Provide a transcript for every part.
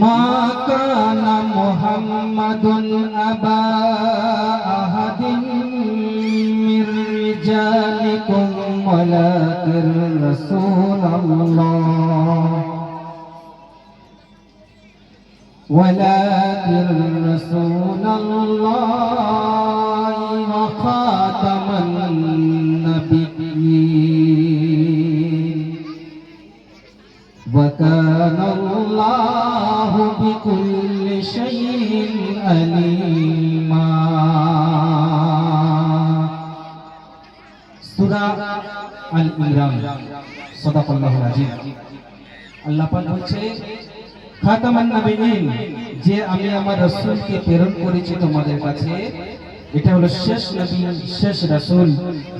মা কানা মুহাম্মাদুন আবা আহাদিন মির রিজালিকুম ওয়ালাকিন রাসূলুল্লাহ ولكن رسول الله وخاتم النبيين وكان الله بكل شيء عليما সূরা আল ইমরান সাদাকাল্লাহুল আযীম। আল্লাহ পাক বলছে খাতামান নবিয়্যিন, যে আমি আমার রাসূলকে প্রেরণ করেছি তোমাদের কাছে, এটা হলো শেষ নবী শেষ রাসূল,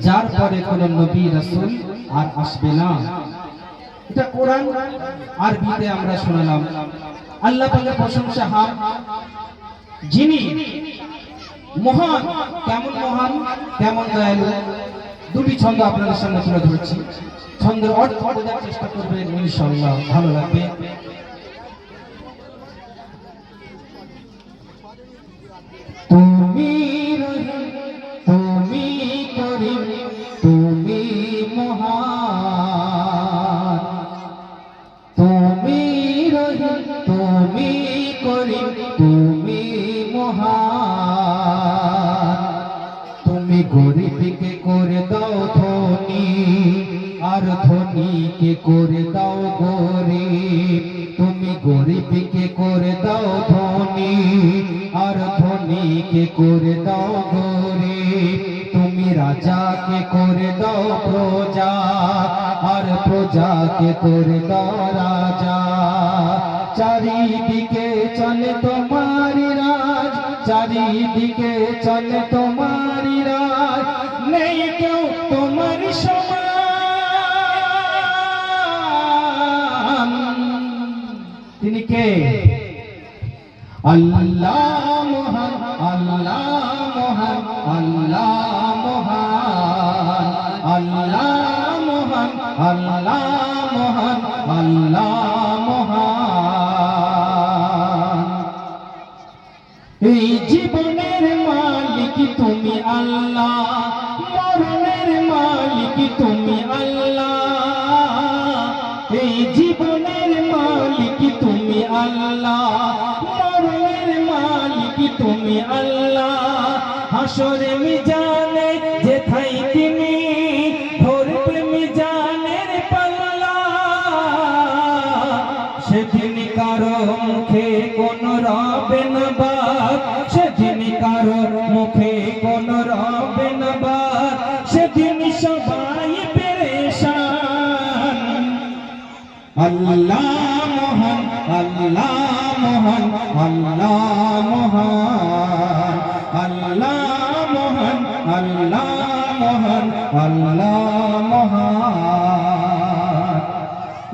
যার পরে কোনো নবী রাসূল আর আসবে না। এটা কোরআন আরবিতে আমরা শুনলাম। আল্লাহ পাকের প্রশংসা হাম, যিনি মহান, কেমন মহান কেমন দয়ালু। দুটি ছন্দ আপনাদের সামনে তুলে ধরছি, ছন্দের অর্থ বোঝার চেষ্টা করবেন, ইনশাআল্লাহ ভালো লাগবে। তুমি রহিম, তুমি করিম, তুমি মহান। তুমি রহিম, তুমি করিম, তুমি মহান। তুমি গরিবকে করে দাও ধনী, আর ধনীকে করে দাও গরিব। তুমি গরিবকে করে দাও ধনী, আর ধনীকে করে দাও গরিব। তুমি রাজাকে করে দাও প্রজা, আর প্রজাকে করে দাও রাজা। চারিদিকে চলে তোমারি রাজ, চারিদিকে চলে তোমারি রাজ, নেই কেউ তোমার সমান। তিনি কে? আল্লাহ মহান, আল্লাহ মহান, আল্লাহ মহান, আল্লাহ মহান, আল্লাহ মহান, আল্লাহ মহান। এই জীবনের মালিক তুমি আল্লাহ, মরণের মালিক তুমি আল্লাহ। এই জীবনের মালিক তুমি আল্লাহ, মরণের মালিক তুমি আল্লাহ। হাসরে মিজানে যেথায় তুমি ধরবে মিজানের পাল্লা, সেদিন কারো মুখে কোন রবে না বাত, সেদিন কারো মুখে কোন রবে না বাত, সেদিন সবাই পেরেশান। আল্লাহ মহান, আল্লাহ মহান, আল্লাহ মহান, আল্লাহ মহান, আল্লাহ মহান, আল্লাহ মহান।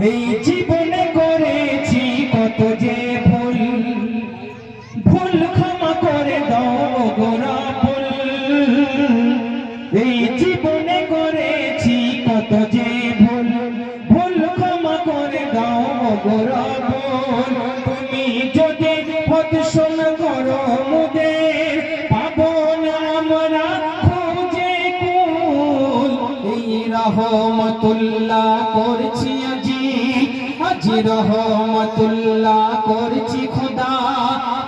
এই জীবনে করেছি কত যে ভুল, ভুল ক্ষমা করে দাও গোরা ভুল। এই জীবনে করেছি কত যে ভুল, ভুল ক্ষমা করে দাও গোরা ভুল। তুমি যদি ভৎসন করো মুদের, পাবো না আমরা খুঁজে কুল। এই রহমতুল্লাহ করছি আজি, আজি রহমতুল্লাহ করছি খোদা,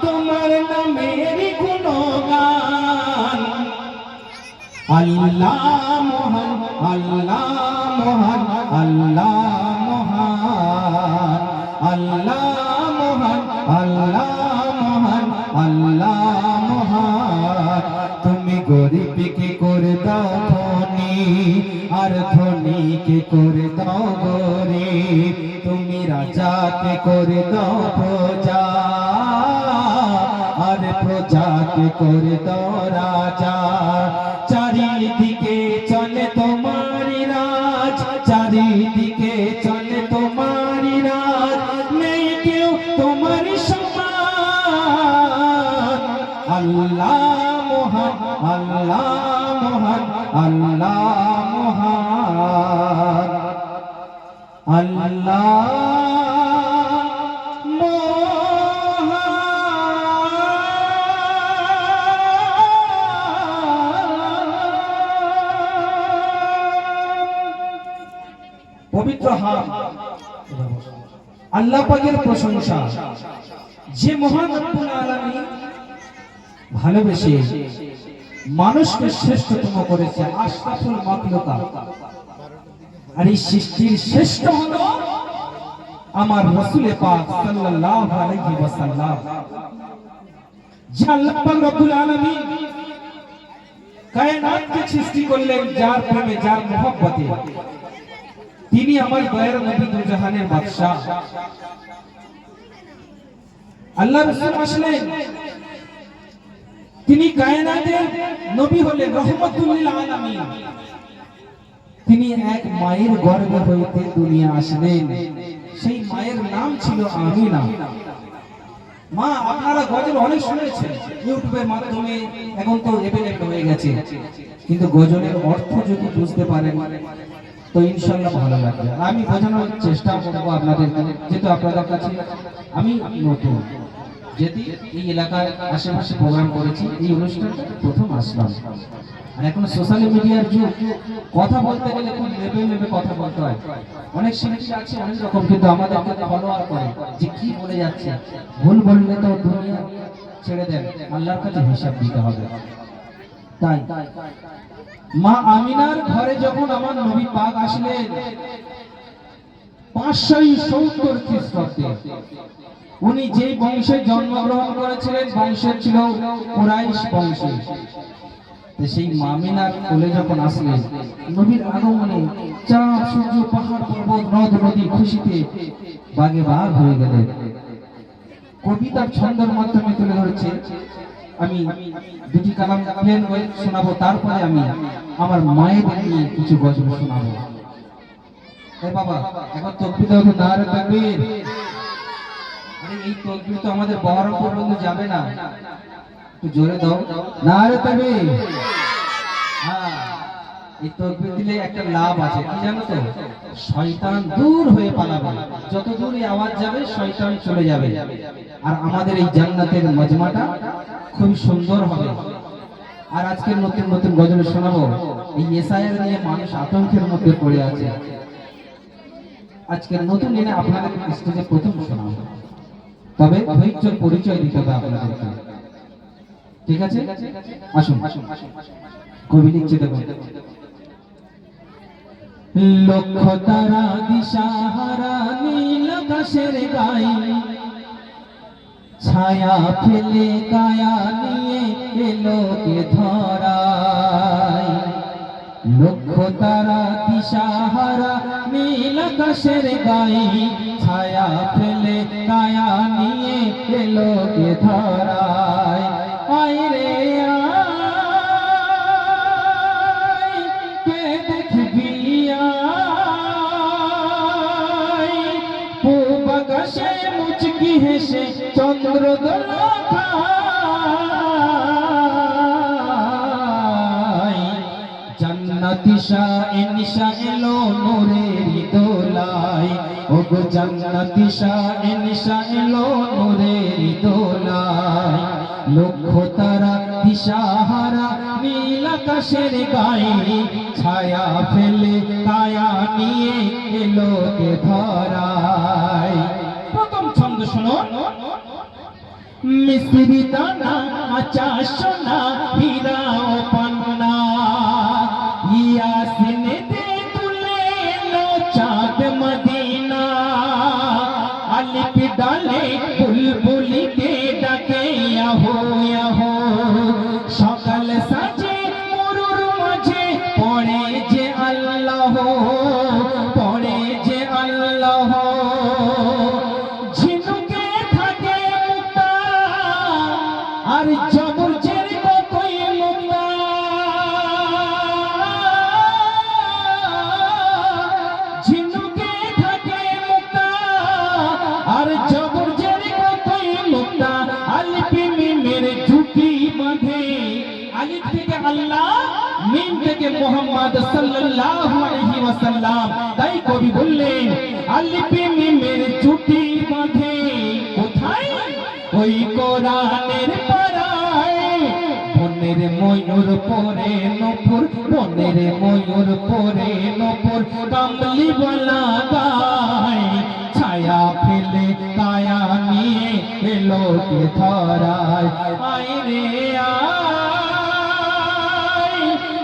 তোমার নামের গুণগান। আল্লাহ মহান, আল্লাহ মহান, আল্লাহ মহান, আল্লাহ মহান, আল্লাহ মহান, আল্লাহ মহান। তুমি গরিবকে করে দাও ধনী, আর ধনীকে করে দাও গরিব। তুমি রাজাকে করে দাও প্রজা, আর প্রজাকে করে দাও রাজা। চারিদিকে চলে তোমারি রাজ, চারিদিকে চলে তোমারি রাজ, নেই কেউ তোমার সমান। আল্লাহ মহান, আল্লাহ মহান, আল্লাহ মহান, আল্লাহ মহান। হাত আল্লাহ পাকের প্রশংসা যে মহান রব্বুল আলামিন ভালোবেসে মানুষকে শ্রেষ্ঠতম করেছে আশরাফুল মাখলুকাত আর এই সৃষ্টির শ্রেষ্ঠ হলো আমার রাসূল পাক সাল্লাল্লাহু আলাইহি ওয়াসাল্লাম যে আল্লাহ পাক রব্বুল আলামিন কায়নাতকে সৃষ্টি করলেন যার প্রেমে যার মহব্বতে তিনি আমার দয়ার নবী দু জাহানের বাদশা আল্লাহ রাসূল আসলেন তিনি কায়নাতের নবী হলেন রহমাতুল লিল আলামিন তিনি এক মায়ের গর্ভে হইতে দুনিয়া আসলেন সেই মায়ের নাম ছিল আমিনা মা আপনারা গজল অনেক শুনেছেন ইউটিউবের মাধ্যমে এখন তো এভেলেবল হয়ে গেছে কিন্তু গজলের অর্থ যদি বুঝতে পারেন তো ইনশাআল্লাহ ভালো লাগবে আমি বোঝানোর চেষ্টা করব আপনাদেরকে যেহেতু আপনাদের কাছে আমি নতুন যেটি এই এলাকার আশেপাশে প্রোগ্রাম করেছি এই অনুষ্ঠানটা প্রথম আসলাম আর এখন সোশ্যাল মিডিয়ার যুগ কথা বলতে গেলে খুব নেবে কথা বলতে হয় অনেক শিল্পী আছে অনেক রকম কিন্তু আমাদেরকে ফলোয়ার করে যে কি বলে যাচ্ছে ভুল বললে তো দুনিয়া ছেড়ে দেন আল্লাহর কাছে হিসাব দিতে হবে তাই মা আমিনার ঘরে যখন আমার নবী পাক আসলেন 570 খ্রিস্টাব্দে উনি যেই বংশে জন্মগ্রহণ করেছিলেন বংশের ছিল কুরাইশ বংশ সেই মামিনার কোলে যখন আসলেন নবীর আগমনে চাঁদ সূর্য পাহাড় পর্বত নদ নদী খুশিতে বাগে বাগ হয়ে গেলেন কবিতার ছন্দের মাধ্যমে তুলে ধরেছে আমি দুটি কালাম প্লেন হয়ে শোনাবো তারপরে আমি আমার মায়ের নিয়ে কিছু গজল শোনাবো এ বাবা এখন তকবীর দাও তো নারে তাকবীর আরে এই তকবীর তো আমাদের বহরমপুর পর্যন্ত যাবে না একটু জোরে দাও নারে তাকবীর হ্যাঁ এই তকবীর দিলে একটা লাভ আছে কি জানো তো শয়তান দূর হয়ে পালাবে যত দূর এই আওয়াজ যাবে শয়তান চলে যাবে আর আমাদের এই জান্নাতের মজমাটা খুব সুন্দর হবে আর আজকের নতুন নতুন গজল শোনাবো এই এসআইআর নিয়ে মানুষ আতঙ্কের মধ্যে পড়ে আছে আজকের নতুন দিনে আপনাদের স্টেজে প্রথম শোনাবো তবে ধৈর্য পরিচয় দিতে হবে আপনাদেরকে ঠিক আছে আসুন কবি লিখছে দেখুন লক্ষ তারা দিশাহারা নীল আকাশের গায়ে ছায়া ফেলে কায়া নিয়ে এলো কে ধরায় লক্ষ তারা দিশাহারা নীল আকাশের গায়ে ছায়া ফেলে কায়া নিয়ে এলো কে ধরায় আয় রে আয় কে দেখবি আয় পূব আকাশে মুচকি হেসে চন্দ্র দোলা খায় জান্নাতি শাহ এলো নূরের দোলায় ওগো জান্নাতি শাহ এলো নূরের দোলায় লক্ষ তারা দিশাহারা নীল আকাশের গায়ে ছায়া ফেলে কায়া নিয়ে এলো কে ধরায় প্রথম ছন্দ শোনো মিস্ত্রি দানা আচা সোনা হীরা ও পান্না ইয়াসিনে দে তুলে এলো চাঁদ মদিনা আলিফ ডালে বুলবুলি কে ডাকে আহো আহো সকাল সাজে মরুর মাঝে পড়ে যে আল্লাহ পড়ে যে আল্লাহ ঝিনুকে থাকে মুক্তা আর জবরজের কই মুক্তা ঝিনুকে থাকে মুক্তা আর জবরজের কই মুক্তা আলিফ মিমের ঝুঁকি বাঁধে আলিফ থেকে আল্লাহ মিম থেকে মুহাম্মদ সাল্লাল্লাহু আলাইহি ওয়াসাল্লাম তাই কবি বললেন আলিফ মিমের ঝুঁকি বাঁধে কোথায় ওই কোরআনের পারায় বনের ময়ূর পরে নূপুর, বনের ময়ূর পরে নূপুর, কামলি বলা গায়, ছায়া ফেলে কায়া নিয়ে এলো কে ধরায়। আয় রে আয়,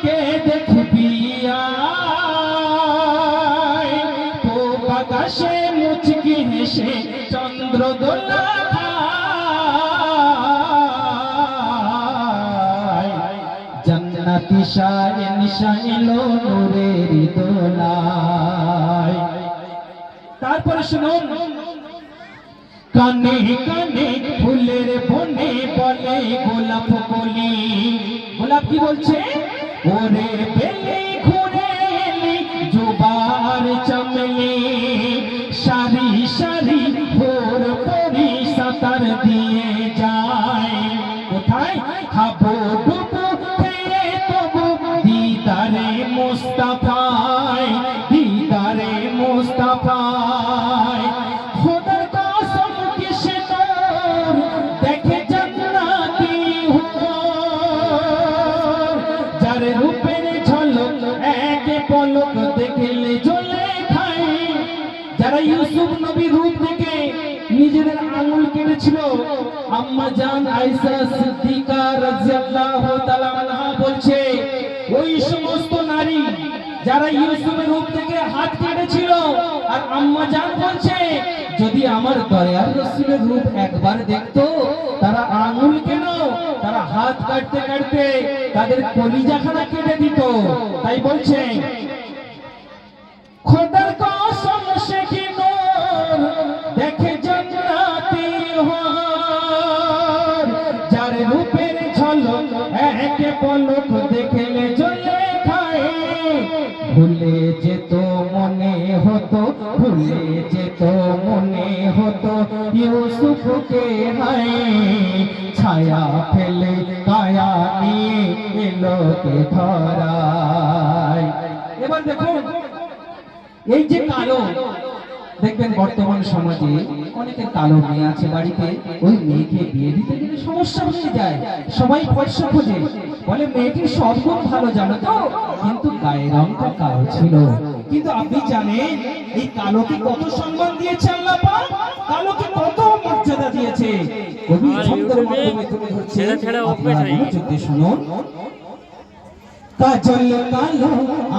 কে দেখবি আয়, তো আকাশে মুচকি হেসে চন্দ্র দোলা খায়, জান্নাতি শাইন শাইলো নূরের দোলায়। তারপরে শুনুন, কানে কানে ফুলের বনে বলে গোলাপ কলি। গোলাপ কি বলছে? ওরে বেলে ঘুরে এলি জুবার চমলি, সারি সারি ভোর পরি সাঁতার দিয়ে যায়। কোথায়? হাবো ডুবো খেয়ে তবু দিদারে মুস্তাফায়, দিদারে মুস্তাফায়। খোদার কসম কিসে নূর দেখে জান্নাতি হুর, যার রূপের ঝলক এক পলক দেখলে জ্বলে খায়। যারা ইউসুফ নবীর রূপ দেখে নিজেদের আঙুল কেটেছিল, আম্মা জান আয়েশা সিদ্দিকা রাদিয়াল্লাহু তাআলা আনহা বলছে, ওই সমস্ত নারী যারা ইউসুফের রূপ থেকে হাত কেটেছিল, আর আম্মা জান বলছে যদি আমার দয়ার রাসূলের রূপ একবার দেখতো, তারা আঙুল কেন, তারা হাত কাটতে কাটতে তাদের কলিজাখানা কেটে দিত। তাই বলছে, খোদার কসম সে কি নূর দেখে জান্নাতি হুর, যার রূপের ঝলক এক পলক দেখলে জ্বলে খায়। ভুলে যেত মনে হতো, ভুলে যেত মনে হতো ইউসুফকে হায়, ছায়া ফেলে কায়া নিয়ে এলো কে ধরায়। এবার দেখুন, এই যে কালো, দেখবেন বর্তমান সমাজে অনেকের কালো মেয়ে আছে বাড়িতে, ওই মেয়েকে বিয়ে দিতে গেলে সমস্যা হয়ে যায়। সবাই ফর্সা খোঁজে, বলে মেয়েটির সব গুণ ভালো জানো তো, কিন্তু গায়ের রংটা কালো ছিল। কিন্তু আপনি জানেন এই কালোকে কত সম্মান দিয়েছে আল্লাহ পাক, কালোকে কত মর্যাদা দিয়েছে। কবি ছন্দের মাধ্যমে তুলে ধরছে, আপনারা মনোযোগ দিয়ে শুনুন। কাজল কালো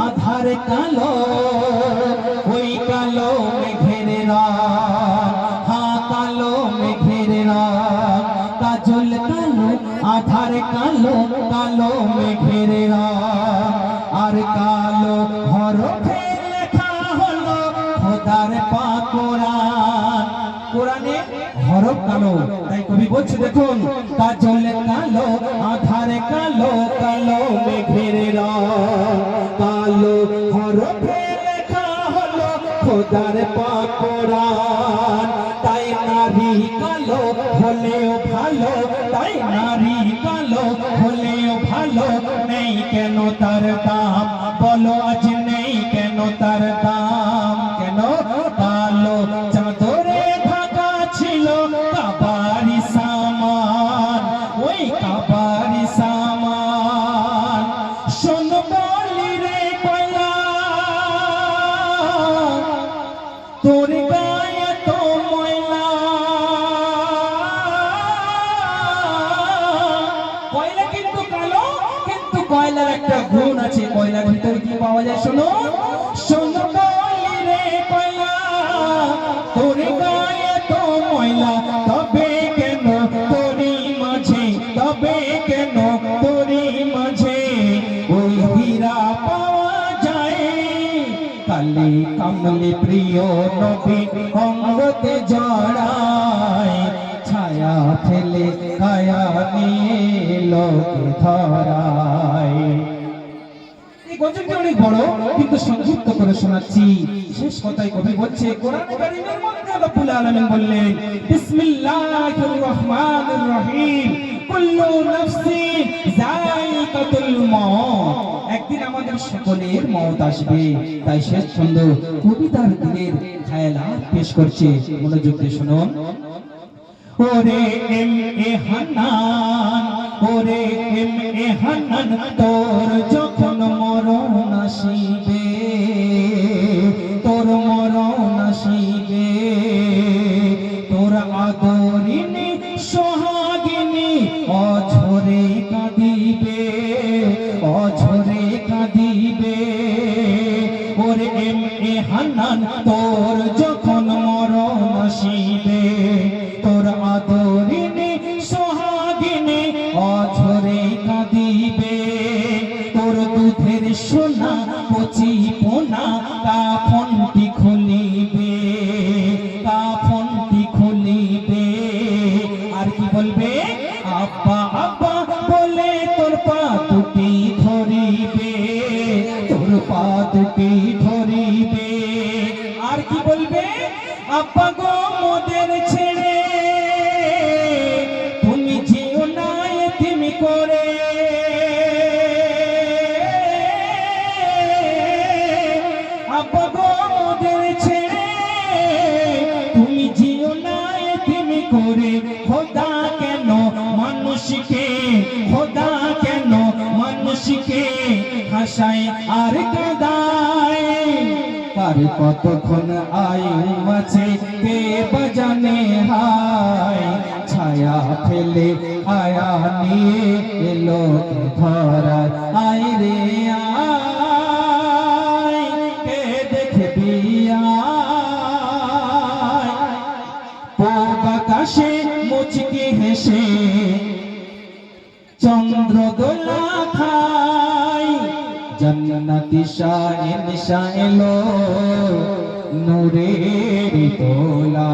আধার কালো, ওই কালো মেঘের রং, হ্যাঁ কালো মেঘের রং। কাজল কালো আধার কালো, কালো মেঘের রং, আর কালো হরফে লেখা হলো খোদার পাক কোরআন। কোরআনে হরফ কালো, তাই কবি বলছে দেখুন, কাজল কালো আধার কালো, কালো মেঘের রং, কালো হরফে লেখা হলো খোদার পাক কোরআন। তাই নারী কালো হলেও ভালো, তাই নারী কালো হলেও ভালো, নেই কেন তার দাম, বলো আজ নেই কেন তার দাম। কেন? কালো চাদরে ঢাকা ছিল কাবারি সামান, ওই কাবারি সামান। শোন বলি রে কয়লা, তোর গায়ে তো ময়লা। কয়লা কিন্তু কালো, কিন্তু কয়লার একটা গুণ আছে। কয়লার ভিতরে কি পাওয়া যায় শোনো? শোন বলি রে কয়লা, তোর গায়ে তো ময়লা, তবে কেন তোরই মাঝে, তবে কেন তোরই মাঝে ওই হীরা পাওয়া যায়। কালি কামলি প্রিয় নবী অঙ্গতে জড়ায়, ছায়া ফেলে কায়া নিয়ে লোকে ধরায়। এই গজলটি অনেক বড়, কিন্তু সংক্ষিপ্ত করে শোনাচ্ছি। শেষ কথায় কবি বলছে, কোরআনে কারীমের মধ্যে রব্বুল আলামিন বললেন, বিসমিল্লাহির রহমানির রহিম, কুল্লু নাফসিন যায়িকাতুল মউত। একদিন আমাদের সকলের মওত আসবে। তাই শেষ ছন্দ কবিতার দিনের খেয়ালাত পেশ করছে, মনোযোগ দিয়ে শুনুন। ওরে এম এ হান্নান, ওরে এম এ হান্নান তোর যখন মরণ আসিবে, তোর মরণ আসিবে, তোর আদরিনী সোহাগিনী অঝরে কাঁদিবে, অঝরে কাঁদিবে। ওরে এম এ হান্নান তোর যখন মরণ আসিবে, তোর আদরিনী সোহাগিনী অঝরে কাঁদিবে। তোর দুধের সোনা কচি পোনা কাফনটি খুলিবে, কাফনটি খুলিবে। আর কি বলবে? আব্বা আব্বা বলে তোর পা দুটি ধরিবে, তোর পা দুটি ধরিবে। আর কি বলবে? আব্বা গো মোদের ছেড়ে তুমি যেও না এতিম করে, আব্বা গো মোদের ছেড়ে তুমি যেও না এতিম করে। খোদা কেন মানুষকে, খোদা কেন মানুষকে হাসায় আর কাঁদায়? কার কতক্ষণ আয়ু আছে কে বাজানে হায়, ছায়া ফেলে আয়া নিয়ে এলো ধরা। আয় রে আয় কে দেখবি আয়, পূব আকাশে মুচকি হেসে চন্দ্র দোলা খায়। জান্নাতি শাহ এলো নূরের দোলা।